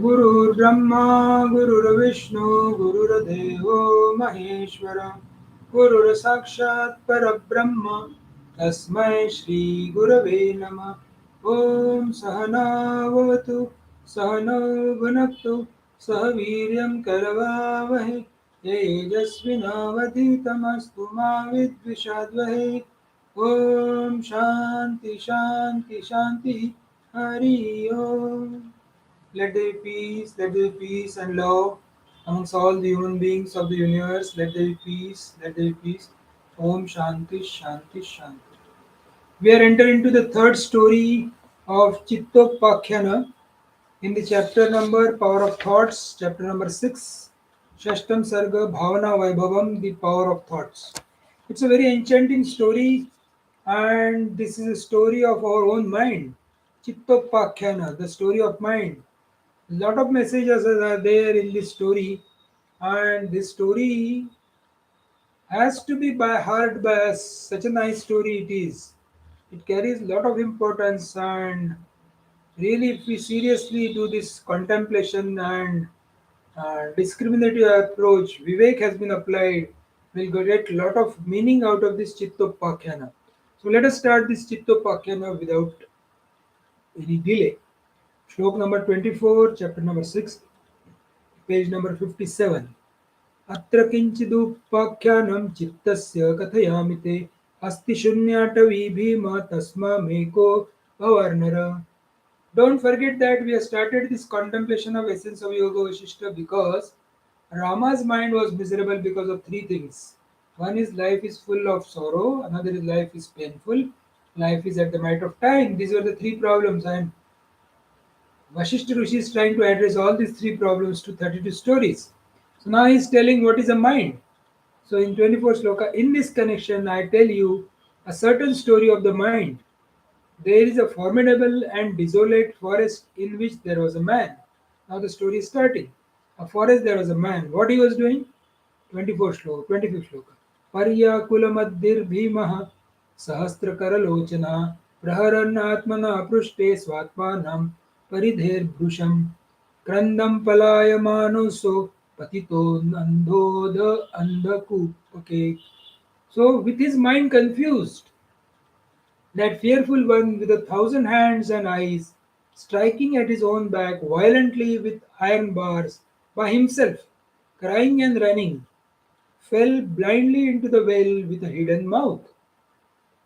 गुरुर्ब्रह्मा गुरुर्विष्णू गुरुर्देवो महेश्वर गुरुर्साक्षात् परब्रह्म तस्मै श्री गुरवे नमः। ओम सहनावतु सहनौ भुनक्तु सह वीर्यं करवावहै तेजस्विनावधीतमस्तु मा विद्विषावहै। ओम शांति शांति शांति। हरि ओम। Let there be peace, let there be peace and love amongst all the human beings of the universe. Let there be peace, let there be peace. Om Shanti Shanti Shanti. We are entering into the third story of Chittopakhyana in the chapter number Power of Thoughts, chapter number 6, Shashtam Sarga Bhavana Vaibhavam, the power of thoughts. It's a very enchanting story, and this is a story of our own mind. Chittopakhyana, the story of mind. Lot of messages are there in this story, and this story has to be by heart by us. Such a nice story it is. It carries a lot of importance, and really, if we seriously do this contemplation and discriminative approach, Vivek has been applied, we'll get a lot of meaning out of this Chittopakhyana. So let us start this Chittopakhyana without any delay. Shlok number 24, chapter number 6, page number 57. अत्र किञ्चिदुपाख्यानं चित्तस्य कथयामि ते अस्ति शून्याटवी Bhim तस्मामेको भवर्नर. Don't forget that we have started this contemplation of essence of Yogavaasishtha because Rama's mind was miserable because of three things. One is life is full of sorrow, another is life is painful, life is at the might of time. These were the three problems, and Vasishtha Rishi is trying to address all these three problems to 32 stories. So now he is telling what is a mind. So in 24 sloka, in this connection, I tell you a certain story of the mind. There is a formidable and desolate forest in which there was a man. Now the story is starting. A forest there was a man. What he was doing? 24 sloka, 25th sloka. Paryakulamadzir bhimaha sahasrakaralochana praharan atmana prushte swatmanam paridher bhusham krandam palayamanoso patito andhodha andhakupake. So with his mind confused, that fearful one with 1,000 hands and eyes, striking at his own back violently with iron bars by himself, crying and running, fell blindly into the well with a hidden mouth.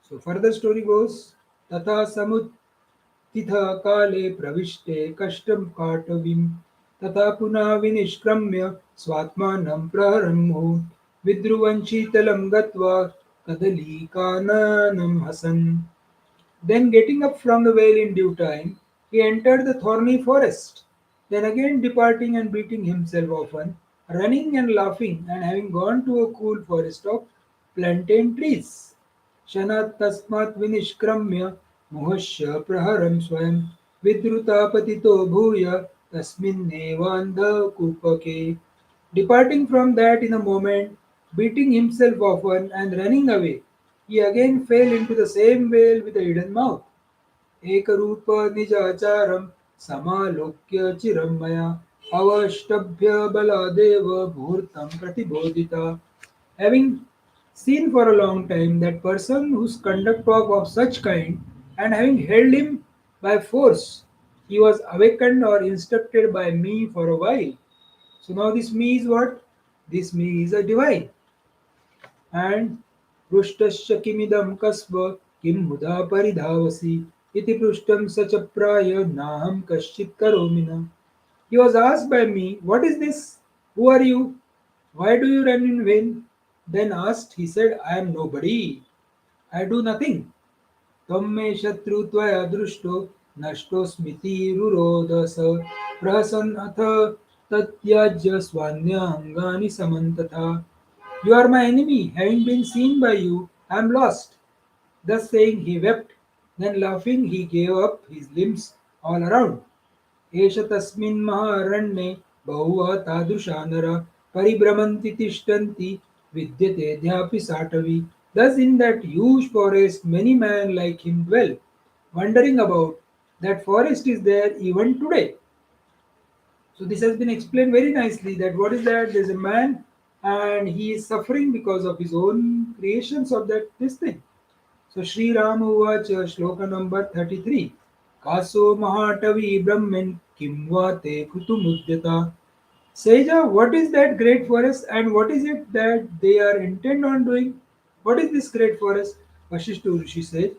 So further story goes, Tata samutitha kale pravishte kashtam katavim tata puna vinishkramya swatmanam praharamho vidruvan shitalam gatva kadali kananam hasan. Then getting up from the well in due time, he entered the thorny forest. Then again departing and beating himself often, running and laughing, and having gone to a cool forest of plantain trees. Shanat tasmat vinishkramya muhasya praharam swayam vidruta patito bhuya tasminnevandha kupake. Departing from that in a moment, beating himself often and running away, he again fell into the same well with a hidden mouth. एकरूप निजाचारं समालोक्य चिरं मया अवष्टभ्य Baladev मुहूर्तं प्रतिबोधिता. Having seen for a long time that person whose conduct was of such kind, and having held him by force, he was awakened or instructed by me for a while. So now this me is what? This me is a divine. And पृष्टस्य किमिदं कस्व किं मुदा परिधावसि इति पृष्टं स च प्राय नाहं कश्चित् करोमि न. He was asked by me, what is this? Who are you? Why do you run in vain? Then asked, he said, I am nobody. I do nothing. त्वं मे शत्रु त्वया दृष्टो नष्टोऽस्मीति रुरोध स प्रहसन् अथ तत्याज्य स्वान्याङ्गानि समन्तथा. You are my enemy, having been seen by you, I am lost. Thus saying, he wept. Then laughing, he gave up his limbs all around. एष तस्मिन् महारण्ये बहुवः तादृशा नरा परिभ्रमन्ति तिष्ठन्ति विद्यतेऽद्यापि साटवी. Thus in that huge forest many men like him dwell, wondering about. That forest is there even today. So this has been explained very nicely that what is that? There's a man and he is suffering because of his own creations of that this thing. So Sri Rama Uvacha Shloka number 33. Kaso Mahatavi Brahmin Kimvate Kutumudyata. Seja, what is that great forest and what is it that they are intent on doing? What is this great forest? Vashishtu Rishi says,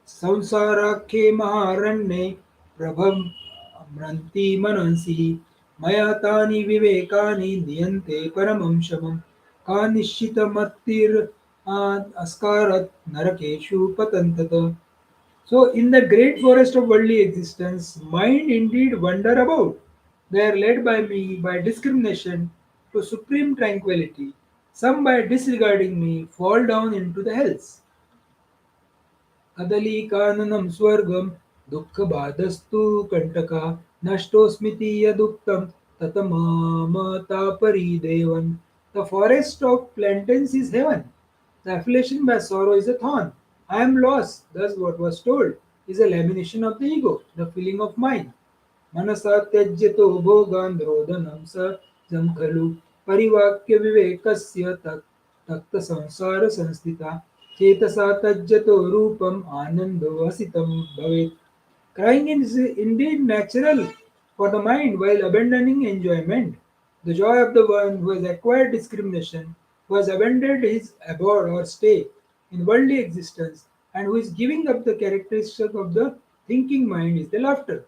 संसाराख्ये महारण्ये प्रभं म्रन्ति मनंसि मया तानि विवेकानि नियन्ते परमं शमं का निश्चितमतिर् अस्कारत् नरकेषु पतन्तत. So, in the great forest of worldly existence, mind indeed wander about. They are led by me by discrimination to supreme tranquility. Some by disregarding me fall down into the hells. कदलीकाननं स्वर्गं दुःखबाधस्तु कण्टका नष्टोऽस्मीति यदुक्तं ततमामतापरिदेवन्. The forest of plantains is heaven. The affliction by sorrow is a thorn. I am lost. Thus what was told is a lamentation of the ego, the feeling of mind. मनसा त्यज्यतो भोगान् रोदनं सहजं खलु परिवाक्यविवेकस्य तक्तसंसारसंस्थिता चेतसा त्यज्यतो रूपम् आनन्दो हसितं भवेत्. Crying is indeed natural for the mind while abandoning enjoyment. The joy of the one who has acquired discrimination, who has abandoned his abode or stay in worldly existence, and who is giving up the characteristic of the thinking mind is the laughter.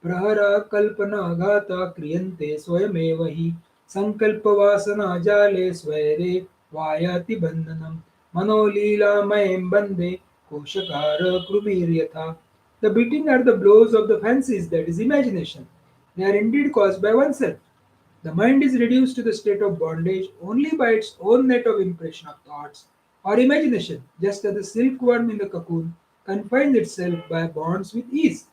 प्रहरा कल्पनाघाता क्रियन्ते स्वयमेव हि सङ्कल्पवासनाजाले स्वैरे वायाति बन्धनं मनोलीलामयं बन्दे कोशकारकृमिर्यथा. The beating are the blows of the fancies, that is imagination. They are indeed caused by oneself. The mind is reduced to the state of bondage only by its own net of impression of thoughts or imagination, just as the silkworm in the cocoon confines itself by bonds with ease.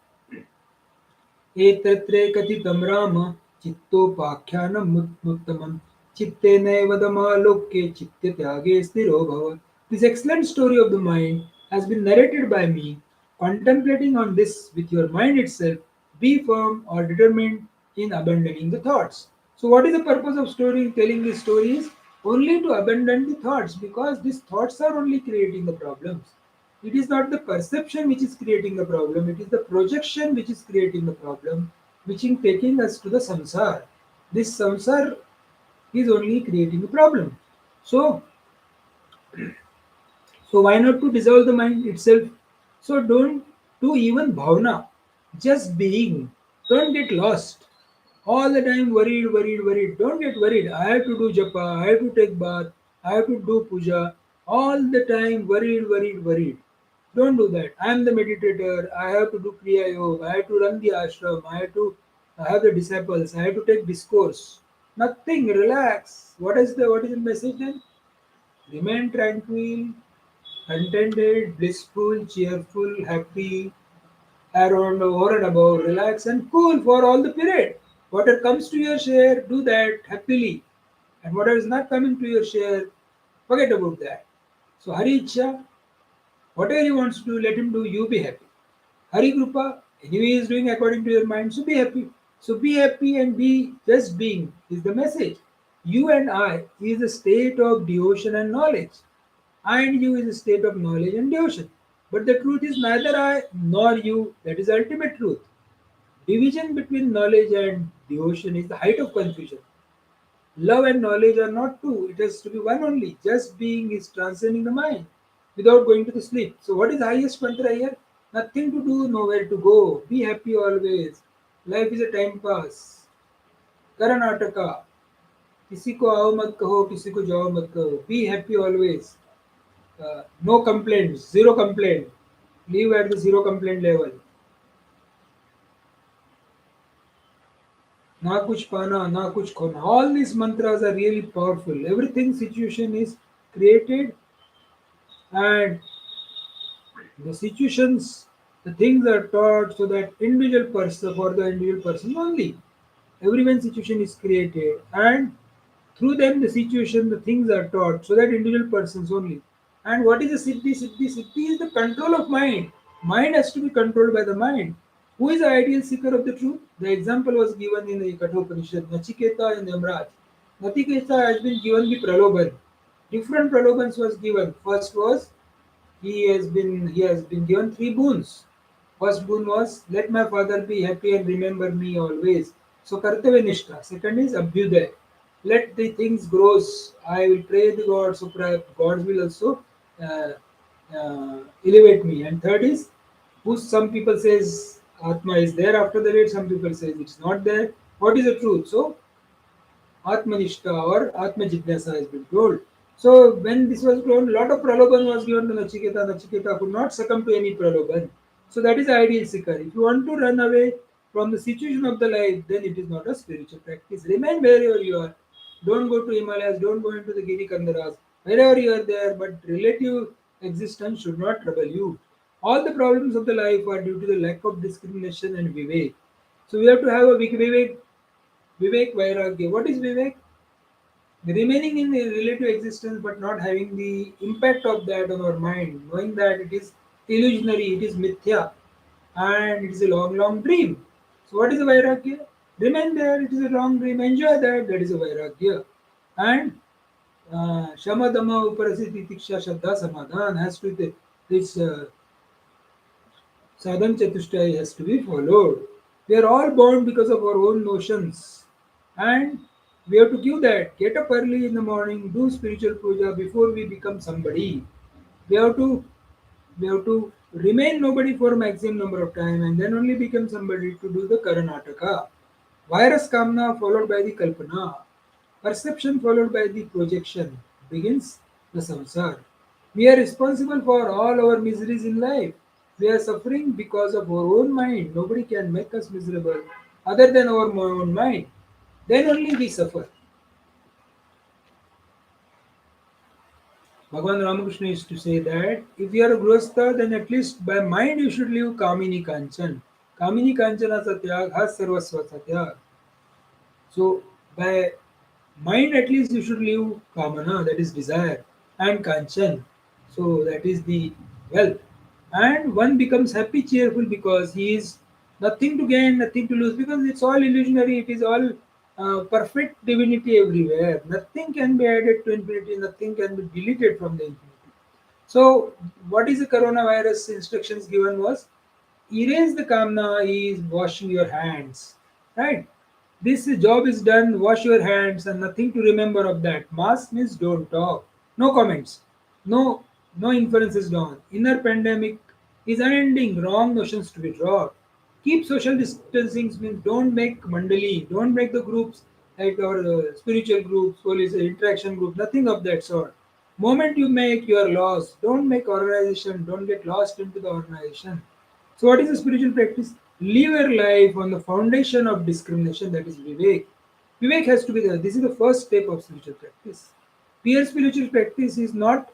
एतत्रे कथितं राम चित्तोपाख्यानमुत्तमं चित्तेनैव दमालोक्ये चित्तत्यागे स्थिरो भव. This excellent story of the mind has been narrated by me. Contemplating on this with your mind itself, be firm or determined in abandoning the thoughts. So, what is the purpose of story telling this story? Is only to abandon the thoughts because these thoughts are only creating the problems. It is not the perception which is creating the problem, it is the projection which is creating the problem, which is taking us to the samsara. This samsara is only creating a problem. So, so why not to dissolve the mind itself? So don't do even bhavana, just being. Don't get lost. All the time worried, worried, worried. Don't get worried. I have to do japa, I have to take bath, I have to do puja. All the time worried, worried, worried. Don't do that. I am the meditator. I have to do kriya yoga. I have to run the ashram. I have to have the disciples. I have to take discourse. Nothing. Relax. What is the message then? Remain tranquil, contented, blissful, cheerful, happy, around over and above, relax and cool for all the period. Whatever comes to your share, do that happily. And whatever is not coming to your share, forget about that. So Hari Ichha, whatever he wants to do, let him do, you be happy. Hari Krupa, anyway he is doing according to your mind, so be happy. So be happy and be just being is the message. You and I is a state of devotion and knowledge. I and you is a state of knowledge and devotion. But the truth is neither I nor you, that is ultimate truth. Division between knowledge and devotion is the height of confusion. Love and knowledge are not two, it has to be one only. Just being is transcending the mind without going to the sleep. So, what is the highest mantra here? Nothing to do, nowhere to go. Be happy always. Life is a time pass. Karanataka. किसी को आओ मत कहो किसी को जाओ मत कहो. Be happy always. No complaints, zero complaint. Live at the zero complaint level. ना कुछ पाना ना कुछ खोना. All these mantras are really powerful. Everything situation is created and the situations, the things are taught so that individual person for the individual person only. Everyone's situation is created and through them the situation, the things are taught so that individual persons only. And what is the siddhi? Siddhi is the control of mind. Mind has to be controlled by the mind. Who is the ideal seeker of the truth? The example was given in the Kathopanishad, Nachiketa and Yamraj. Nachiketa has been given the Praloban. Different Pralobans was given. First was he has been given three boons. First boon was let my father be happy and remember me always. So Kartavanishta. Second is Abhyuday. Let the things grows. I will pray the God, so God will also uh, elevate me. And third is who some people says Atma is there after the death, some people says it's not there. What is the truth? So Atmanishta or Atma Jidnasa has been told. So when this was told, lot of praloban was given to Nachiketa. Nachiketa could not succumb to any praloban. So that is the ideal seeker. If you want to run away from the situation of the life, then it is not a spiritual practice. Remain wherever you are. Don't go to Himalayas, don't go into the Giri Kandaras. Wherever you are there, but relative existence should not trouble you. All the problems of the life are due to the lack of discrimination and vivek. So we have to have a Vivek Vairagya. What is Vivek? Remaining in the relative existence but not having the impact of that on our mind, knowing that it is illusionary, it is mithya, and it is a long, long dream. So, what is a Vairagya? Remain there, it is a long dream, enjoy that, that is a Vairagya. And Shamadama Uparasiti Tiksha Shraddha Samadhan has to be this sadhan chatushtai has to be followed. We are all born because of our own notions, and we have to give that. Get up early in the morning, do spiritual puja before we become somebody. We have to we have to remain nobody for a maximum number of time, and then only become somebody to do the Karanataka. Virus Kamna followed by the Kalpana. Perception followed by the projection begins the samsara. We are responsible for all our miseries in life. We are suffering because of our own mind. Nobody can make us miserable other than our own mind. Then only we suffer. Bhagavan Ramakrishna used to say that if you are a grostha, then at least by mind you should live Kamini Kanchan. Kamini Kanchana Satyag has Sarvasva Satyag. So by mind at least you should live Kamana, that is desire, and Kanchan. So that is the wealth. And one becomes happy, cheerful because he is nothing to gain, nothing to lose, because it's all illusionary, it is all perfect divinity everywhere. Nothing can be added to infinity, nothing can be deleted from the infinity. So, what is the coronavirus instructions given was erase the kamna is washing your hands, right? This job is done, wash your hands, and nothing to remember of that. Mask means don't talk, no comments, no no inferences done. Inner pandemic is unending, wrong notions to be dropped. Keep social distancing means don't make mandali, don't make the groups like our spiritual groups, police interaction group, nothing of that sort. Moment you make, you are lost. Don't make organization, don't get lost into the organization. So, what is the spiritual practice? Live your life on the foundation of discrimination, that is Vivek. Vivek has to be there. This is the first step of spiritual practice. Pure spiritual practice is not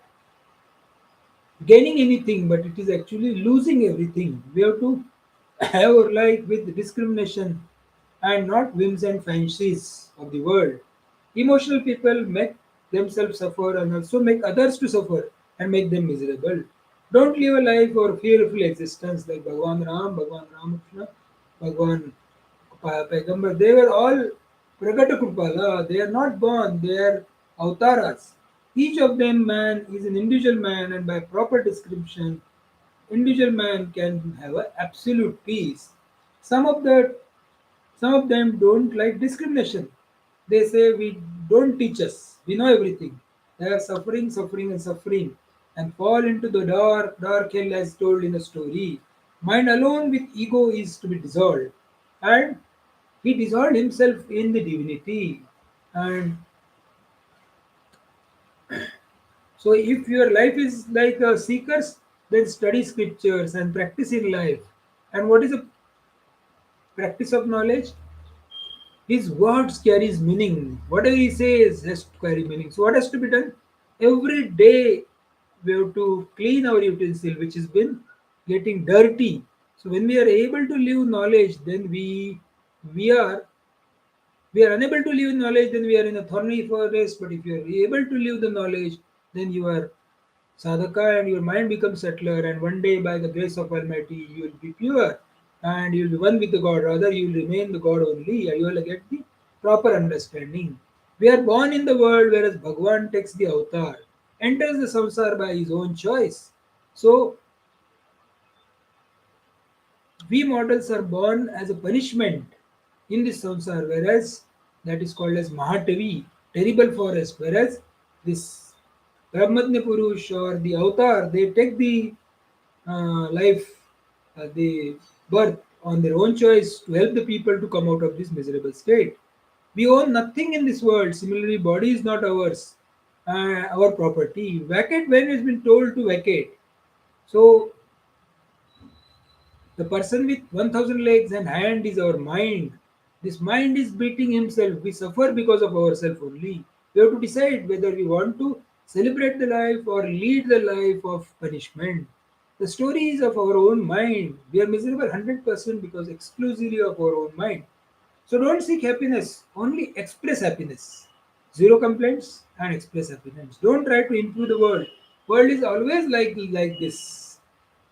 gaining anything, but it is actually losing everything. We have to have our life with discrimination and not whims and fancies of the world. Emotional people make themselves suffer and also make others to suffer and make them miserable. Don't live a life or fearful existence like Bhagwan Ram, Bhagwan Ramakrishna, Bhagwan Paigambar. They were all Pragata Krupala. They are not born, they are avtaras. Each of them man is an individual man, and by proper description, individual man can have a absolute peace. Some of the some of them don't like discrimination. They say we don't teach us. We know everything. They are suffering, suffering, and suffering, and fall into the dark, dark hell as told in the story. Mind alone with ego is to be dissolved, and he dissolved himself in the divinity. And so, if your life is like a seeker's, then study scriptures and practice in life. And what is the practice of knowledge? His words carries meaning. Whatever he says has to carry meaning. So, what has to be done? Every day we have to clean our utensil, which has been getting dirty. So, when we are able to live knowledge, then we are we are unable to live knowledge, then we are in a thorny forest. But if you are able to live the knowledge, then you are sadhaka and your mind becomes settler, and one day by the grace of Almighty you will be pure and you'll be one with the God. Rather, you'll remain the God only. You will get the proper understanding. We are born in the world, whereas Bhagwan takes the avatar, enters the samsara by his own choice. So we mortals are born as a punishment in this samsara, whereas that is called as Mahatavi, terrible forest. Whereas this Brahmatnya Purush or the avatar, they take the life, the birth on their own choice to help the people to come out of this miserable state. We own nothing in this world. Similarly, body is not ours, our property. Vacate when it's been told to vacate. So the person with 1000 legs and hand is our mind. This mind is beating himself. We suffer because of ourselves only. We have to decide whether we want to celebrate the life or lead the life of punishment. The story is of our own mind. We are miserable 100% because exclusively of our own mind. So don't seek happiness, only express happiness. Zero complaints and express happiness. Don't try to improve the world. World is always like this.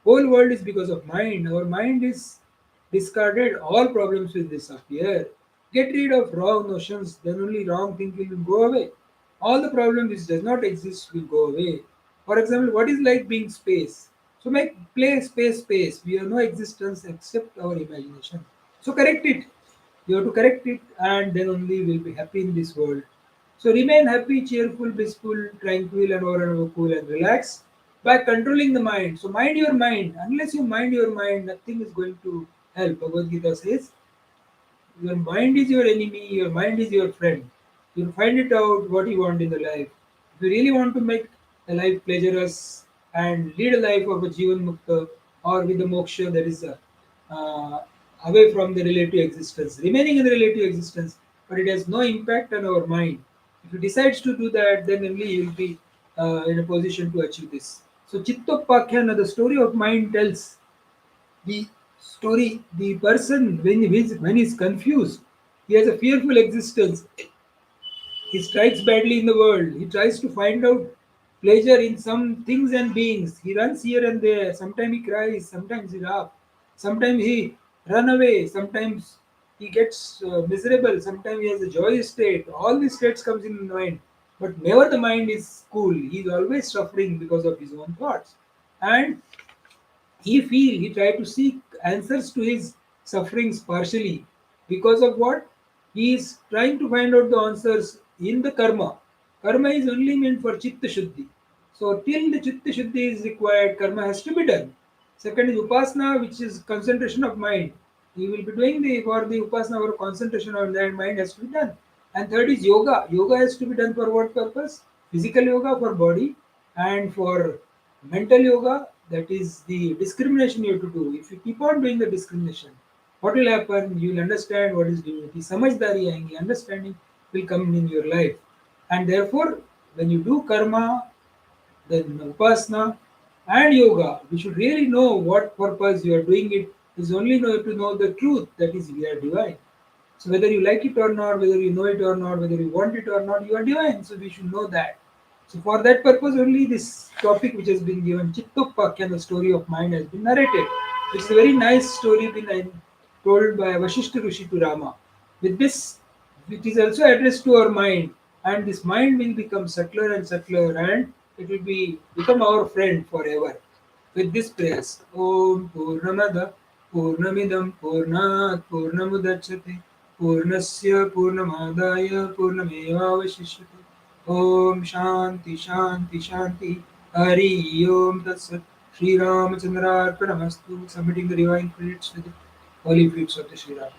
Whole world is because of mind. Our mind is discarded. All problems will disappear. Get rid of wrong notions, then only wrong thinking will go away. All the problem which does not exist will go away. For example, what is like being space? So make play space space. We have no existence except our imagination. So correct it. You have to correct it, and then only we'll be happy in this world. So remain happy, cheerful, blissful, tranquil, and over cool and relaxed by controlling the mind. So mind your mind. Unless you mind your mind, nothing is going to help. Bhagavad Gita says, your mind is your enemy, your mind is your friend. You find it out what you want in the life. If you really want to make a life pleasurous and lead a life of a Jivan Mukta or with the moksha that is uh, away from the relative existence, remaining in the relative existence, but it has no impact on our mind. If you decide to do that, then only you will be in a position to achieve this. So Chittopakhyana, the story of mind tells the story, the person when he's confused, he has a fearful existence. He strikes badly in the world. He tries to find out pleasure in some things and beings. He runs here and there. Sometimes he cries. Sometimes he laughs. Sometimes he run away. Sometimes he gets miserable. Sometimes he has a joyous state. All these states comes in the mind. But never the mind is cool. He is always suffering because of his own thoughts. And he tried to seek answers to his sufferings partially because of what he is trying to find out the answers in the karma is only meant for chitta shuddhi. So till the chitta shuddhi is required, karma has to be done. Second is upasana, which is concentration of mind. He will be doing the for the upasana or concentration on that mind has to be done. And third is yoga has to be done for what purpose? Physical yoga for body, and for mental yoga, that is the discrimination you have to do. If you keep on doing the discrimination, what will happen? You will understand what is divinity. Samajhdari aayenge, understanding will come in your life. And therefore, when you do karma, then upasana and yoga, we should really know what purpose you are doing it. Is only know to know the truth, that is we are divine. So whether you like it or not, whether you know it or not, whether you want it or not, you are divine. So we should know that. So for that purpose only this topic which has been given, Chittopakya, the story of mind, has been narrated. Which is a very nice story been told by Vasishtha Rishi to Rama. With this, it is also addressed to our mind, and this mind will become subtler and subtler, and it will become our friend forever. With this prayers, Om Purnamada Purnamidam Purnat Purnamudachyate Purnasya Purnamadaya Purnamevavashishyate. Om Shanti Shanti Shanti. Hari Om Tatsat. Sri Ramachandra Arpanamastu. Submitting the divine credits with the holy fruits of the Sri Ram.